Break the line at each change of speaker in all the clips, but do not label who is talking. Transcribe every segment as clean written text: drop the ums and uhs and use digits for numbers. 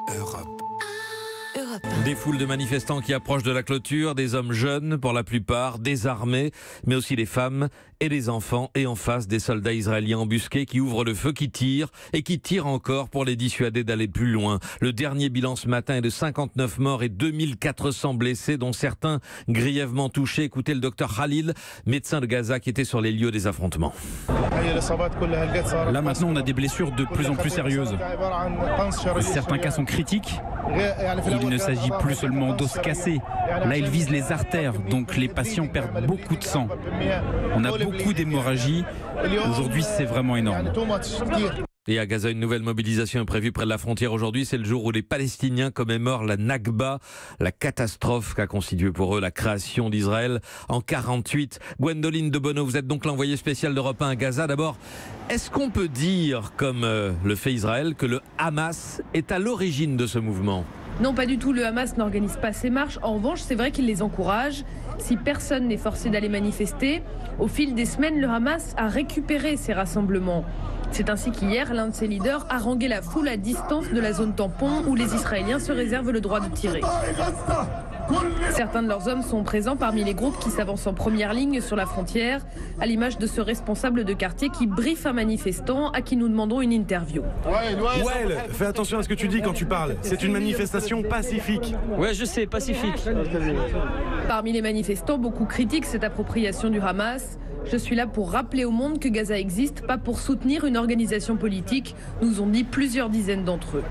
Europe.
Des foules de manifestants qui approchent de la clôture, des hommes jeunes pour la plupart, désarmés, mais aussi des femmes et des enfants, et en face des soldats israéliens embusqués qui ouvrent le feu, qui tirent et qui tirent encore pour les dissuader d'aller plus loin. Le dernier bilan ce matin est de 59 morts et 2400 blessés, dont certains grièvement touchés. Écoutez le docteur Khalil, médecin de Gaza qui était sur les lieux des affrontements.
Là maintenant on a des blessures de plus en plus sérieuses. Certains cas sont critiques. Il ne s'agit plus seulement d'os cassés. Là ils visent les artères, donc les patients perdent beaucoup de sang. On a beaucoup d'hémorragie. Aujourd'hui c'est vraiment énorme.
Et à Gaza, une nouvelle mobilisation est prévue près de la frontière aujourd'hui. C'est le jour où les Palestiniens commémorent la Nakba, la catastrophe qu'a constitué pour eux la création d'Israël en 48. Gwendoline de Bono, vous êtes donc l'envoyée spéciale d'Europe 1 à Gaza. D'abord, est-ce qu'on peut dire, comme le fait Israël, que le Hamas est à l'origine de ce mouvement ?
Non, pas du tout. Le Hamas n'organise pas ces marches. En revanche, c'est vrai qu'il les encourage. Si personne n'est forcé d'aller manifester, au fil des semaines, le Hamas a récupéré ces rassemblements. C'est ainsi qu'hier, l'un de ses leaders haranguait la foule à distance de la zone tampon où les Israéliens se réservent le droit de tirer. Certains de leurs hommes sont présents parmi les groupes qui s'avancent en première ligne sur la frontière, à l'image de ce responsable de quartier qui briefe un manifestant à qui nous demandons une interview.
Ouais, fais attention à ce que tu dis quand tu parles. C'est une manifestation pacifique.
Ouais, je sais, pacifique.
Parmi les manifestants, beaucoup critiquent cette appropriation du Hamas. Je suis là pour rappeler au monde que Gaza existe, pas pour soutenir une organisation politique, nous ont dit plusieurs dizaines d'entre eux.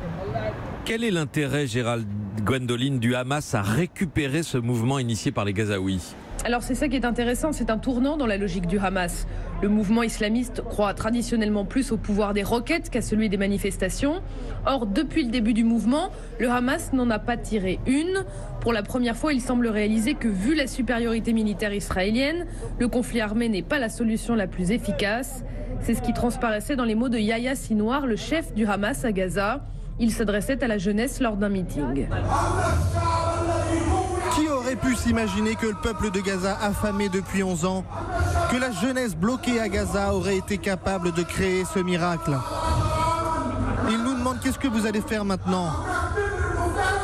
Quel est l'intérêt, Gérald Gwendoline, du Hamas à récupérer ce mouvement initié par les Gazaouis ?
Alors c'est ça qui est intéressant, c'est un tournant dans la logique du Hamas. Le mouvement islamiste croit traditionnellement plus au pouvoir des roquettes qu'à celui des manifestations. Or, depuis le début du mouvement, le Hamas n'en a pas tiré une. Pour la première fois, il semble réaliser que, vu la supériorité militaire israélienne, le conflit armé n'est pas la solution la plus efficace. C'est ce qui transparaissait dans les mots de Yahya Sinwar, le chef du Hamas à Gaza. Il s'adressait à la jeunesse lors d'un meeting.
Qui aurait pu s'imaginer que le peuple de Gaza, affamé depuis 11 ans, que la jeunesse bloquée à Gaza aurait été capable de créer ce miracle? Ils nous demandent qu'est-ce que vous allez faire maintenant?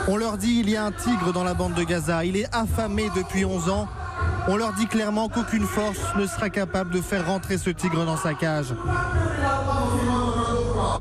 On leur dit il y a un tigre dans la bande de Gaza, il est affamé depuis 11 ans. On leur dit clairement qu'aucune force ne sera capable de faire rentrer ce tigre dans sa cage.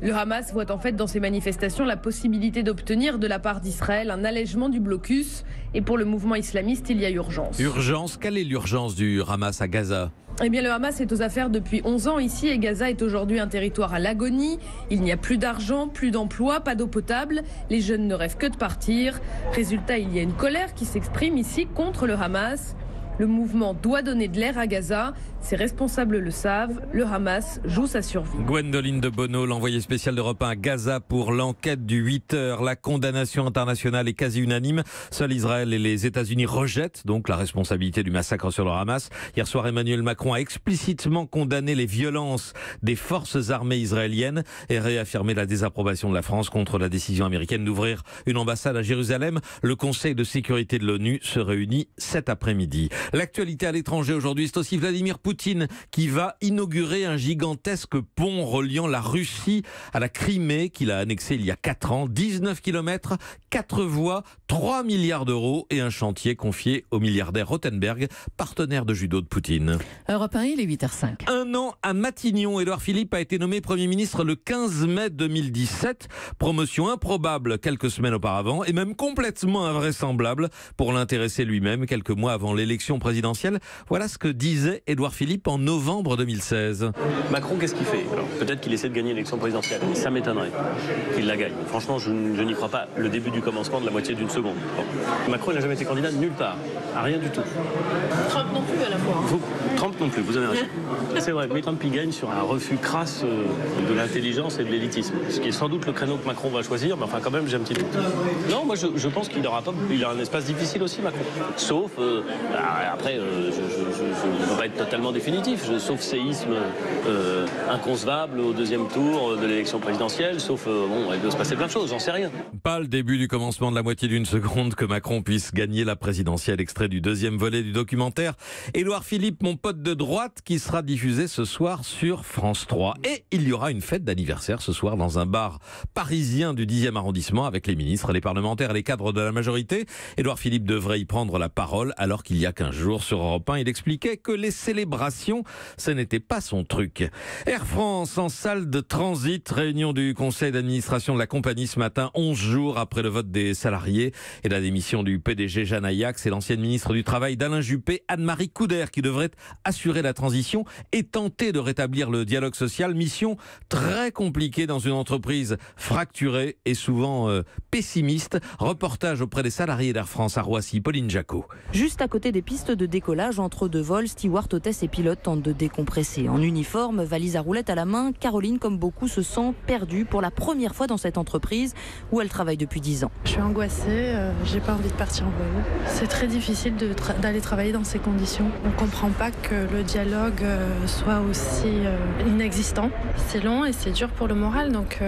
Le Hamas voit en fait dans ces manifestations la possibilité d'obtenir de la part d'Israël un allègement du blocus. Et pour le mouvement islamiste, il y a urgence.
Urgence ? Quelle est l'urgence du Hamas à Gaza ?
Eh bien, le Hamas est aux affaires depuis 11 ans ici et Gaza est aujourd'hui un territoire à l'agonie. Il n'y a plus d'argent, plus d'emploi, pas d'eau potable. Les jeunes ne rêvent que de partir. Résultat, il y a une colère qui s'exprime ici contre le Hamas. Le mouvement doit donner de l'air à Gaza. Ses responsables le savent. Le Hamas joue sa survie.
Gwendoline de Bono, l'envoyée spéciale d'Europe 1 à Gaza pour l'enquête du 8h. La condamnation internationale est quasi unanime. Seul Israël et les États-Unis rejettent donc la responsabilité du massacre sur le Hamas. Hier soir, Emmanuel Macron a explicitement condamné les violences des forces armées israéliennes et réaffirmé la désapprobation de la France contre la décision américaine d'ouvrir une ambassade à Jérusalem. Le Conseil de sécurité de l'ONU se réunit cet après-midi. L'actualité à l'étranger aujourd'hui, c'est aussi Vladimir Poutine qui va inaugurer un gigantesque pont reliant la Russie à la Crimée qu'il a annexé il y a 4 ans. 19 km, 4 voies, 3 milliards d'euros et un chantier confié au milliardaire Rothenberg, partenaire de judo de Poutine.
Europe 1, il est 8h05.
Un an à Matignon, Édouard Philippe a été nommé Premier ministre le 15 mai 2017. Promotion improbable quelques semaines auparavant et même complètement invraisemblable pour l'intéresser lui-même quelques mois avant l'élection présidentielle. Voilà ce que disait Édouard Philippe en novembre 2016.
Macron, qu'est-ce qu'il fait? Alors, peut-être qu'il essaie de gagner l'élection présidentielle. Ça m'étonnerait qu'il la gagne. Franchement, je n'y crois pas le début du commencement de la moitié d'une seconde. Bon. Macron n'a jamais été candidat nulle part, à rien du tout.
Trump non plus à la fois.
Trump non plus, vous avez raison. C'est vrai, mais Trump il gagne sur un refus crasse de l'intelligence et de l'élitisme. Ce qui est sans doute le créneau que Macron va choisir, mais enfin quand même j'ai un petit doute. Non, moi je pense qu'il aura pas, il a un espace difficile aussi Macron. Sauf Après, je ne peux pas être totalement définitif, sauf séisme inconcevable au deuxième tour de l'élection présidentielle, sauf, il doit se passer plein de choses, j'en sais rien.
Pas le début du commencement de la moitié d'une seconde que Macron puisse gagner la présidentielle. Extrait du deuxième volet du documentaire Édouard Philippe, mon pote de droite, qui sera diffusé ce soir sur France 3. Et il y aura une fête d'anniversaire ce soir dans un bar parisien du 10e arrondissement avec les ministres, les parlementaires et les cadres de la majorité. Édouard Philippe devrait y prendre la parole alors qu'il y a 15 jours sur Europe 1, il expliquait que les célébrations, ce n'était pas son truc. Air France en salle de transit, réunion du conseil d'administration de la compagnie ce matin, 11 jours après le vote des salariés et la démission du PDG Jeanne Ajax et l'ancienne ministre du Travail d'Alain Juppé, Anne-Marie Couder, qui devrait assurer la transition et tenter de rétablir le dialogue social. Mission très compliquée dans une entreprise fracturée et souvent pessimiste. Reportage auprès des salariés d'Air France à Roissy, Pauline Jacot.
Juste à côté des pistes de décollage entre deux vols, steward, hôtesse et pilote tentent de décompresser. En uniforme, valise à roulettes à la main, Caroline, comme beaucoup, se sent perdue pour la première fois dans cette entreprise où elle travaille depuis 10 ans.
Je suis angoissée, j'ai pas envie de partir en vol. C'est très difficile d'aller travailler dans ces conditions. On comprend pas que le dialogue soit aussi inexistant. C'est long et c'est dur pour le moral, donc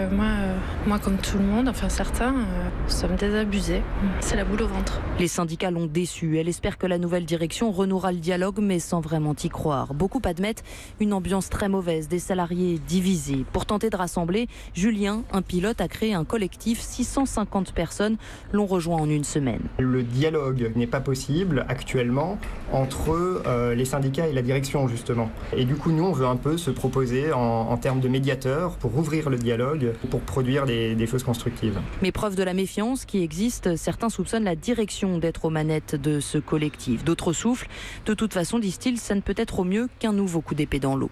moi comme tout le monde, enfin certains, nous sommes désabusés. C'est la boule au ventre.
Les syndicats l'ont déçue. Elle espère que la nouvelle direction renouera le dialogue, mais sans vraiment y croire. Beaucoup admettent une ambiance très mauvaise, des salariés divisés. Pour tenter de rassembler, Julien, un pilote, a créé un collectif. 650 personnes l'ont rejoint en une semaine.
Le dialogue n'est pas possible actuellement entre les syndicats et la direction, justement. Et du coup, nous, on veut un peu se proposer en termes de médiateur pour ouvrir le dialogue, pour produire des choses constructives.
Mais preuve de la méfiance qui existe, certains soupçonnent la direction d'être aux manettes de ce collectif. D'autres soufflent. De toute façon, disent-ils, ça ne peut être au mieux qu'un nouveau coup d'épée dans l'eau.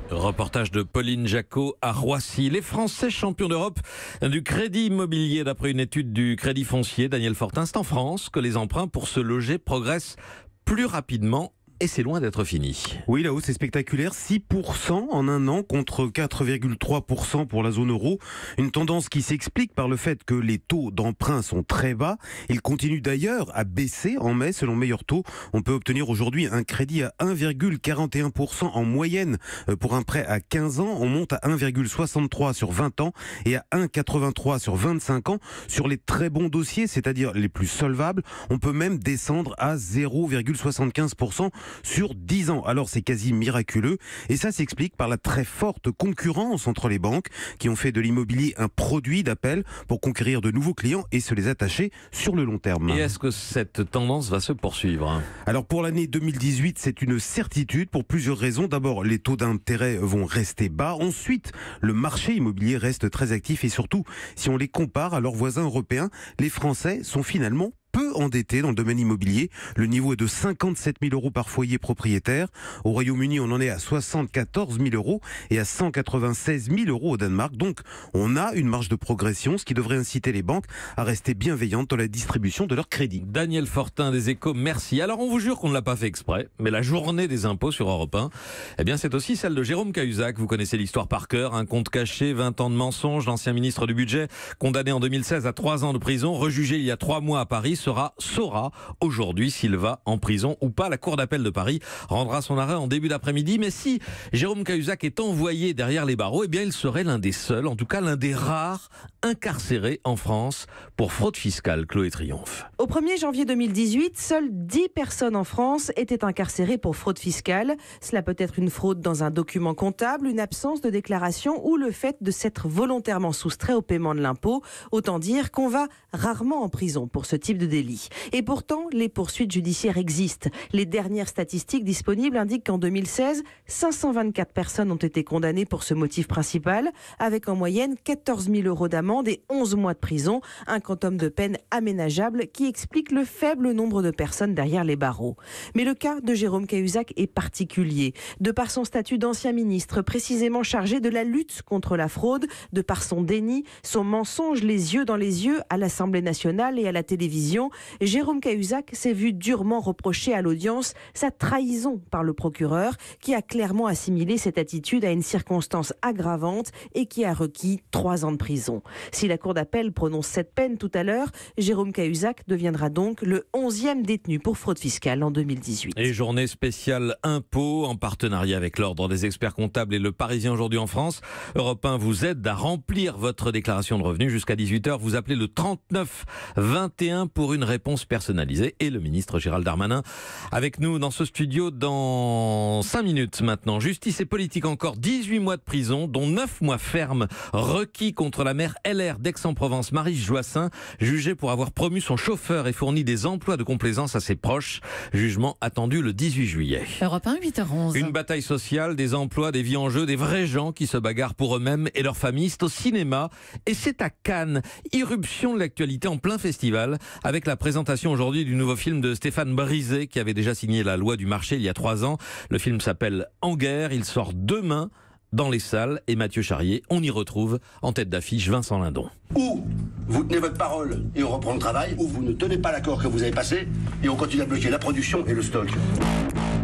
Reportage de Pauline Jacot à Roissy. Les Français champions d'Europe du crédit immobilier d'après une étude du Crédit Foncier. Daniel Fortin, c'est en France que les emprunts pour se loger progressent plus rapidement. Et c'est loin d'être fini.
Oui, la hausse est spectaculaire, 6% en un an contre 4,3% pour la zone euro. Une tendance qui s'explique par le fait que les taux d'emprunt sont très bas. Ils continuent d'ailleurs à baisser en mai. Selon Meilleur Taux, on peut obtenir aujourd'hui un crédit à 1,41% en moyenne pour un prêt à 15 ans. On monte à 1,63 sur 20 ans et à 1,83 sur 25 ans. Sur les très bons dossiers, c'est-à-dire les plus solvables, on peut même descendre à 0,75% sur 10 ans. Alors c'est quasi miraculeux et ça s'explique par la très forte concurrence entre les banques qui ont fait de l'immobilier un produit d'appel pour conquérir de nouveaux clients et se les attacher sur le long terme.
Et est-ce que cette tendance va se poursuivre ?
Alors pour l'année 2018, c'est une certitude pour plusieurs raisons. D'abord, les taux d'intérêt vont rester bas. Ensuite, le marché immobilier reste très actif et surtout, si on les compare à leurs voisins européens, les Français sont finalement peu endettés dans le domaine immobilier. Le niveau est de 57 000 € par foyer propriétaire. Au Royaume-Uni, on en est à 74 000 € et à 196 000 € au Danemark. Donc, on a une marge de progression, ce qui devrait inciter les banques à rester bienveillantes dans la distribution de leurs crédits.
Daniel Fortin des Échos, merci. Alors, on vous jure qu'on ne l'a pas fait exprès, mais la journée des impôts sur Europe 1, eh bien, c'est aussi celle de Jérôme Cahuzac. Vous connaissez l'histoire par cœur. Un compte caché, 20 ans de mensonges. L'ancien ministre du Budget, condamné en 2016 à 3 ans de prison, rejugé il y a 3 mois à Paris, saura aujourd'hui s'il va en prison ou pas. La Cour d'appel de Paris rendra son arrêt en début d'après-midi. Mais si Jérôme Cahuzac est envoyé derrière les barreaux, eh bien il serait l'un des seuls, en tout cas l'un des rares incarcérés en France pour fraude fiscale. Chloé Triomphe.
Au 1er janvier 2018, seules 10 personnes en France étaient incarcérées pour fraude fiscale. Cela peut être une fraude dans un document comptable, une absence de déclaration ou le fait de s'être volontairement soustrait au paiement de l'impôt. Autant dire qu'on va rarement en prison pour ce type de délit. Et pourtant, les poursuites judiciaires existent. Les dernières statistiques disponibles indiquent qu'en 2016, 524 personnes ont été condamnées pour ce motif principal, avec en moyenne 14 000 € d'amende et 11 mois de prison, un quantum de peine aménageable qui explique le faible nombre de personnes derrière les barreaux. Mais le cas de Jérôme Cahuzac est particulier. De par son statut d'ancien ministre, précisément chargé de la lutte contre la fraude, de par son déni, son mensonge les yeux dans les yeux à l'Assemblée nationale et à la télévision, Jérôme Cahuzac s'est vu durement reprocher à l'audience sa trahison par le procureur, qui a clairement assimilé cette attitude à une circonstance aggravante et qui a requis 3 ans de prison. Si la cour d'appel prononce cette peine tout à l'heure, Jérôme Cahuzac deviendra donc le 11e détenu pour fraude fiscale en 2018.
Et journée spéciale impôt en partenariat avec l'Ordre des experts comptables et le Parisien aujourd'hui en France. Europe 1 vous aide à remplir votre déclaration de revenus jusqu'à 18h. Vous appelez le 39 21 pour une réponse personnalisée. Et le ministre Gérald Darmanin avec nous dans ce studio dans 5 minutes maintenant. Justice et politique encore, 18 mois de prison, dont 9 mois fermes requis contre la maire LR d'Aix-en-Provence, Maryse Joissaint, jugée pour avoir promu son chauffeur et fourni des emplois de complaisance à ses proches. Jugement attendu le 18 juillet.
Europe 1, 8h11.
Une bataille sociale, des emplois, des vies en jeu, des vrais gens qui se bagarrent pour eux-mêmes et leurs familles. C'est au cinéma et c'est à Cannes. Irruption de l'actualité en plein festival avec la présentation aujourd'hui du nouveau film de Stéphane Brisé qui avait déjà signé La loi du marché il y a 3 ans. Le film s'appelle En guerre. Il sort demain dans les salles et Mathieu Charrier, on y retrouve en tête d'affiche Vincent Lindon.
Ou vous tenez votre parole et on reprend le travail, ou vous ne tenez pas l'accord que vous avez passé et on continue à bloquer la production et le stock.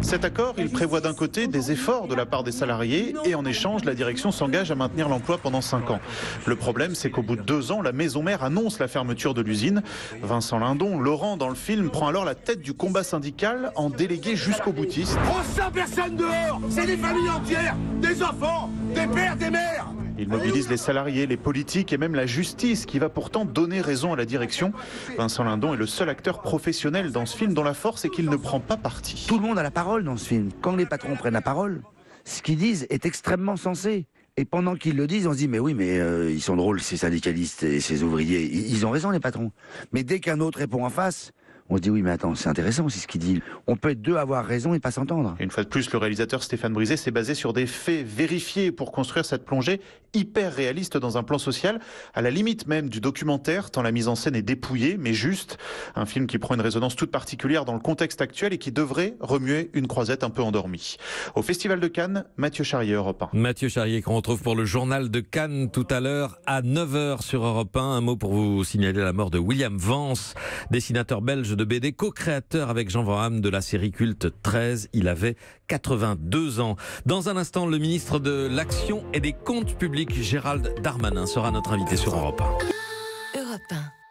Cet accord, il prévoit d'un côté des efforts de la part des salariés et en échange, la direction s'engage à maintenir l'emploi pendant 5 ans. Le problème, c'est qu'au bout de 2 ans, la maison mère annonce la fermeture de l'usine. Vincent Lindon, Laurent dans le film, prend alors la tête du combat syndical en délégué jusqu'aux boutistes.
100 personnes dehors, c'est des familles entières, des enfants, des pères, des mères.
Il mobilise les salariés, les politiques et même la justice qui va pourtant donner raison à la direction. Vincent Lindon est le seul acteur professionnel dans ce film dont la force est qu'il ne prend pas parti.
Tout le monde a la parole dans ce film. Quand les patrons prennent la parole, ce qu'ils disent est extrêmement sensé. Et pendant qu'ils le disent, on se dit mais oui, mais ils sont drôles ces syndicalistes et ces ouvriers. Ils ont raison les patrons. Mais dès qu'un autre répond en face, on se dit oui mais attends, c'est intéressant aussi ce qu'il dit. On peut être deux à avoir raison et pas s'entendre.
Une fois de plus, le réalisateur Stéphane Brisé s'est basé sur des faits vérifiés pour construire cette plongée hyper réaliste dans un plan social, à la limite même du documentaire, tant la mise en scène est dépouillée, mais juste. Un film qui prend une résonance toute particulière dans le contexte actuel et qui devrait remuer une croisette un peu endormie. Au Festival de Cannes, Mathieu Charrier, Europe 1.
Mathieu Charrier qu'on retrouve pour le journal de Cannes tout à l'heure à 9h sur Europe 1. Un mot pour vous signaler la mort de William Vance, dessinateur belge de BD, co-créateur avec Jean Van Hamme de la série culte 13. Il avait 82 ans. Dans un instant, le ministre de l'Action et des Comptes publics, Gérald Darmanin, sera notre invité sur Europe 1.
Europe 1.